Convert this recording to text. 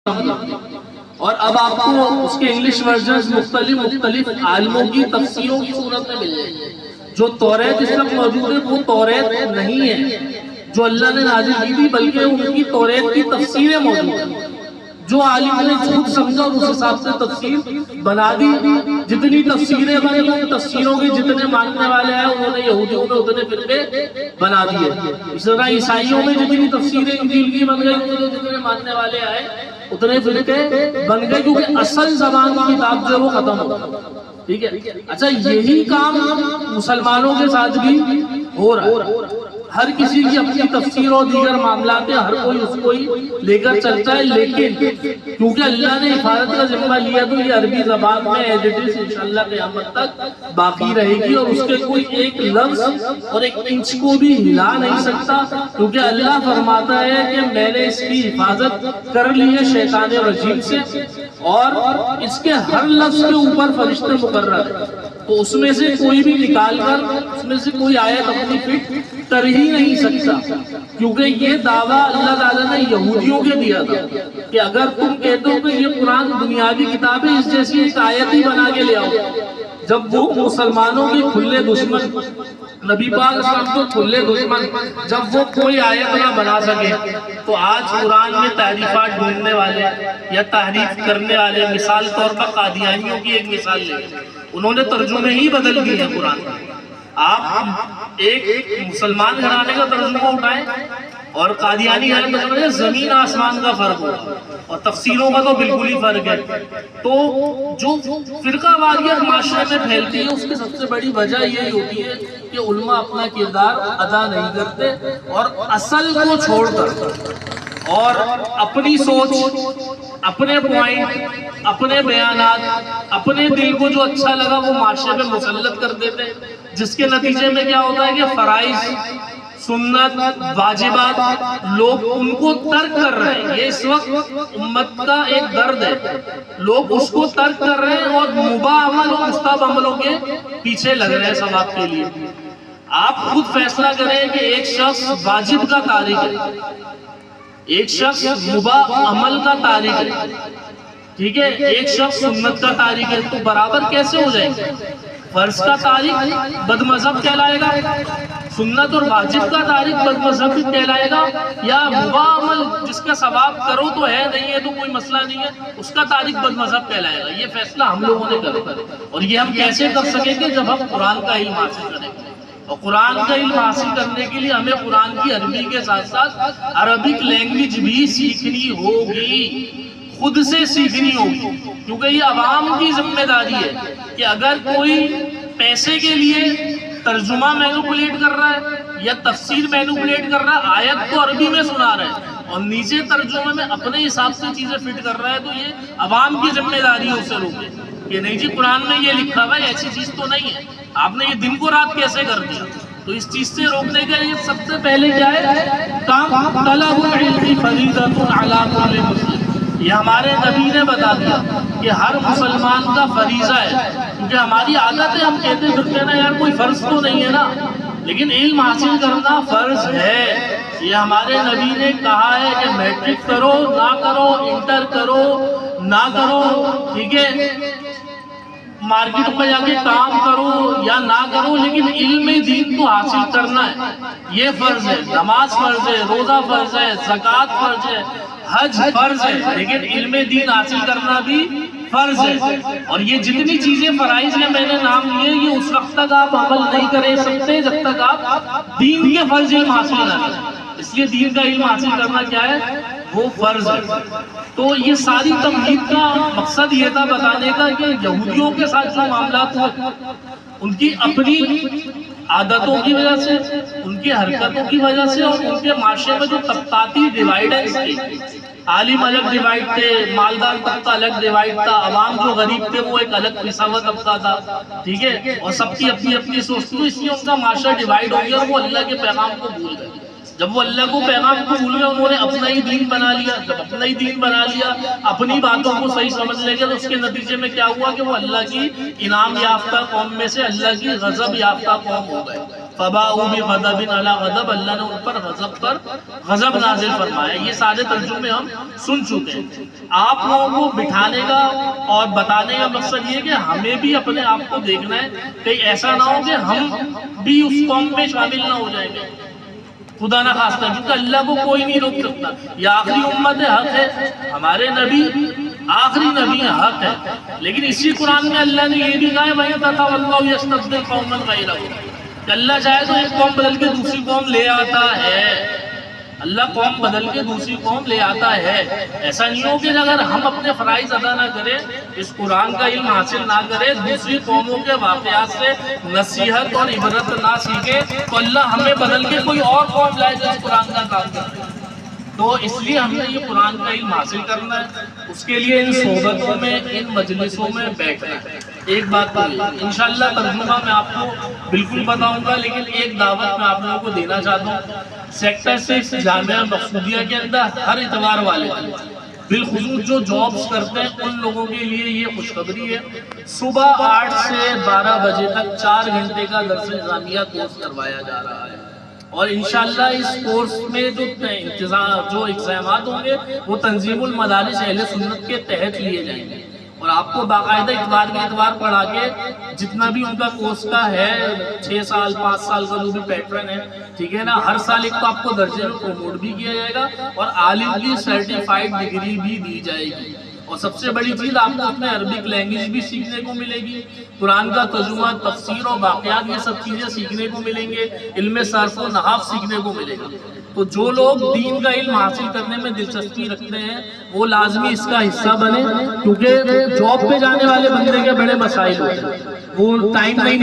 اور اب آپ کو اس کے انگلش ورژنز مختلف عالموں کی تفسیروں کی صورت میں مل جائیں گے. جو توریت اس وقت موجود ہے وہ توریت نہیں ہے جو اللہ نے نازل کی تھی، بلکہ ان کی توریت کی تفسیریں موجود ہیں. جو عالم نے جھوٹ سمجھا اور اس حساب سے تفسیر بنا دی. جتنی تفسیریں بنی ان تفسیروں کے جتنے ماننے والے ہیں انہوں نے یہودیوں میں اتنے فرقے بنا دیے. اس طرح عیسائیوں میں جتنی تفسیریں انجیل کی بن گئی انہوں نے جتنے ماننے والے آئے اتنے فرقے بن گئے، کیونکہ اصل زبان کی کتاب جو ہے وہ ختم ہو گئی. ٹھیک ہے. اچھا، یہی کام مسلمانوں کے ساتھ بھی ہو رہا ہے. ہر کسی کی اپنی تفسیر اور دیگر معاملات ہیں، ہر کوئی اس کو ہی لے کر چلتا ہے، لیکن کیونکہ اللہ نے حفاظت کا ذمہ لیا تو یہ عربی زبان میں ایز اٹ از انشاءاللہ قیامت تک باقی رہے گی، اور اس کے کوئی ایک لفظ اور ایک انچ کو بھی ہلا نہیں سکتا، کیونکہ اللہ فرماتا ہے کہ میں نے اس کی حفاظت کر لی ہے شیطان رجیم سے، اور اس کے ہر لفظ کے اوپر فرشتے مقرر ہیں. تو اس میں سے کوئی بھی نکال کر اس میں سے کوئی آیت اپنی فٹ کر ہی نہیں سکتا، کیونکہ یہ دعویٰ اللہ تعالیٰ نے یہودیوں کے دیا تھا کہ اگر تم کہتے ہو کہ یہ قرآن دنیاوی کتاب ہے، اس جیسی ایک آیت ہی بنا کے لے آؤ. جب وہ مسلمانوں کے کھلے دشمن، نبی پاک صلی اللہ علیہ وسلم کو کھلے دشمن، جب وہ کوئی آیت نہ بنا سکے، تو آج قرآن میں تحریفات ڈھونڈنے والے یا تحریف کرنے والے، مثال طور پر قادیانیوں کی ایک مثال لیں، انہوں نے ترجمے ہی بدل دیے ہیں قرآن کے. آپ ایک مسلمان گھرانے کا ترجمہ اٹھائیں اور قادیانی گھرانے کا ترجمہ، زمین آسمان کا فرق ہوگا، اور تفسیروں کا تو بالکل ہی فرق ہے. تو جو فرقہ واریت معاشرے میں پھیلتی ہے اس کی سب سے بڑی وجہ یہی ہوتی ہے کہ علماء اپنا کردار ادا نہیں کرتے، اور اصل کو چھوڑ کر اور اپنی سوچ، اپنے پوائنٹ، اپنے بیانات، اپنے دل کو جو اچھا لگا وہ معاشرے میں مسلط کر دیتے ہیں، جس کے نتیجے میں کیا ہوتا ہے کہ فرائض، سنت، واجبات لوگ ان کو ترک کر رہے ہیں. یہ اس وقت امت کا ایک درد ہے، لوگ اس کو ترک کر رہے ہیں اور مباح عمل اور مستحب عملوں کے پیچھے لگ رہے ہیں ثواب کے لیے. آپ خود فیصلہ کریں کہ ایک شخص واجب کا تارک ہے، ایک شخص مباح عمل کا تارک ہے، ٹھیک ہے، ایک شخص سنت کا تارک ہے، تو برابر کیسے ہو جائیں گے؟ فرض کا تارک بد مذہب کہلائے گا، سنت اور واجب کا تارک بد مذہب کہلائے گا، یا مباح عمل جس کا ثواب کرو تو ہے، نہیں ہے تو کوئی مسئلہ نہیں ہے، اس کا تارک بد مذہب کہلائے گا. یہ فیصلہ ہم لوگوں نے کرنا ہے، اور یہ ہم کیسے کر سکیں گے؟ جب ہم قرآن کا علم حاصل کریں گے. اور قرآن کا علم حاصل کرنے کے لیے ہمیں قرآن کی عربی کے ساتھ ساتھ عربک لینگویج بھی سیکھنی ہوگی، خود سے سیکھنی ہوگی، کیونکہ یہ عوام کی ذمہ داری ہے کہ اگر کوئی پیسے کے لیے ترجمہ مینوپولیٹ کر رہا ہے یا تفسیر مینوپولیٹ کر رہا ہے، آیت تو عربی میں سنا رہا ہے اور نیچے ترجمے میں اپنے حساب سے چیزیں فٹ کر رہا ہے، تو یہ عوام کی ذمہ داری ہے اسے روکے کہ نہیں جی قرآن میں یہ لکھا ہوا ہے، ایسی چیز تو نہیں ہے، آپ نے یہ دن کو رات کیسے کر دیا؟ تو اس چیز سے روکنے کے لیے سب سے پہلے کیا ہے کام؟ طلب العلم فریضۃ علی کل مسلم. یہ ہمارے نبی نے بتا دیا کہ ہر مسلمان کا فریضہ ہے، کیونکہ ہماری عادت ہے ہم کہتے پھرتے نا یار کوئی فرض تو نہیں ہے نا، لیکن علم حاصل کرنا فرض ہے. یہ ہمارے نبی نے کہا ہے کہ میٹرک کرو نہ کرو، انٹر کرو نہ کرو، ٹھیک ہے، مارکیٹ میں جا کے کام کرو یا نہ کرو، لیکن علم دین تو حاصل کرنا ہے. یہ فرض ہے، نماز فرض ہے، روزہ فرض ہے، زکوٰۃ فرض ہے، حج فرض ہے، لیکن علم دین حاصل کرنا بھی فرض ہے. اور یہ جتنی چیزیں فرائض ہیں میں نے نام لیے، یہ اس وقت تک آپ عمل نہیں کر سکتے جب تک آپ دین کے فرض علم حاصل نہ کریں. اس لیے دین کا علم حاصل کرنا کیا ہے؟ وہ فرض ہے. تو یہ ساری تمہید کا مقصد یہ تھا بتانے کا کہ یہودیوں کے ساتھ جو معاملات ہوئے ان کی اپنی عادتوں کی وجہ سے، ان کی حرکتوں کی وجہ سے، اور ان کے معاشرے میں جو طبقاتی ڈیوائیڈنس تھی، عالم الگ ڈیوائیڈ تھے، مالدار طبقہ الگ ڈیوائیڈ تھا، عوام جو غریب تھے وہ ایک الگ پسا ہوا طبقہ تھا، ٹھیک ہے، اور سب کی اپنی اپنی سوچ تھی، اس لیے ان کا معاشرہ ڈیوائیڈ ہو گیا اور وہ اللہ کے پیغام کو بھول گئے. جب وہ اللہ کو پیغام کو بھول گئے انہوں نے اپنا ہی دین بنا لیا. جب اپنا ہی دین بنا لیا، اپنی باتوں کو صحیح سمجھ لے گا، تو اس کے نتیجے میں کیا ہوا کہ وہ اللہ کی انعام یافتہ قوم میں سے اللہ کی غضب یافتہ قوم ہو گئے. فباؤوا بغضب علی غضب، اللہ نے ان پر غضب پر غضب نازل فرمایا. یہ سارے ترجمے ہم سن چکے ہیں. آپ لوگوں کو بٹھانے کا اور بتانے کا مقصد یہ کہ ہمیں بھی اپنے آپ کو دیکھنا ہے، کہیں ایسا نہ ہو کہ ہم بھی اس قوم میں شامل نہ ہو جائیں گے، خدا نہ خواستہ، کیونکہ اللہ کو کوئی نہیں روک سکتا. یہ آخری امت حق ہے، ہمارے نبی آخری نبی حق ہے، لیکن اسی قرآن میں اللہ نے یہ بھی کہا ہے وَيَتَوَلَّوْا وَاللَّهُ يَسْتَبْدِلُ قَوْمًا غَيْرَكُمْ، کہ اللہ چاہے تو ایک قوم بدل کے دوسری قوم لے آتا ہے. اللہ قوم بدل کے دوسری قوم لے آتا ہے. ایسا نہیں ہو کہ اگر ہم اپنے فرائض ادا نہ کریں، اس قرآن کا علم حاصل نہ کریں، دوسری قوموں کے واقعات سے نصیحت اور عبرت نہ سیکھیں، تو اللہ ہمیں بدل کے کوئی اور قوم لائے جو اس قرآن کا کام کرے. تو اس لیے ہم نے یہ قرآن کا علم حاصل کرنا ہے، اس کے لیے ان صحبتوں میں، ان مجلسوں میں بیٹھنا ہے. ایک بات تو انشاءاللہ ترجمہ میں آپ کو بالکل بتاؤں گا، لیکن ایک دعوت میں آپ لوگوں کو دینا چاہتا ہوں. سیکٹر 6 جامعہ مقصودیہ کے اندر ہر اتوار والے بالخصوص جو جابس کرتے ہیں ان لوگوں کے لیے یہ خوشخبری ہے. صبح 8 سے 12 بجے تک 4 گھنٹے کا درس نظامیہ کورس کروایا جا رہا ہے، اور انشاءاللہ اس کورس میں جو اگزامات ہوں گے وہ تنظیم المدارس اہل سنت کے تحت لیے جائیں گے، اور آپ کو باقاعدہ اتوار کے اتوار پڑھا کے جتنا بھی ان کا کورس کا ہے 6 سال 5 سال کا جو بھی پیٹرن ہے، ٹھیک ہے نا، ہر سال ایک تو آپ کو درجے میں پروموٹ بھی کیا جائے گا اور عالم کی سرٹیفائیڈ ڈگری بھی دی جائے گی. اور سب سے بڑی چیز آپ کو اپنے عربک لینگویج بھی سیکھنے کو ملے گی، قرآن کا ترجمہ، تفسیر اور واقعات، یہ سب چیزیں سیکھنے کو ملیں گے، علم صرف و نحو سیکھنے کو ملے گا. تو جو لوگ دین کا علم حاصل کرنے میں دلچسپی رکھتے ہیں وہ لازمی اس کا حصہ بنے، کیونکہ جاب پہ جانے والے بندے کے بڑے مسائل ہوتے ہیں، وہ ٹائم نہیں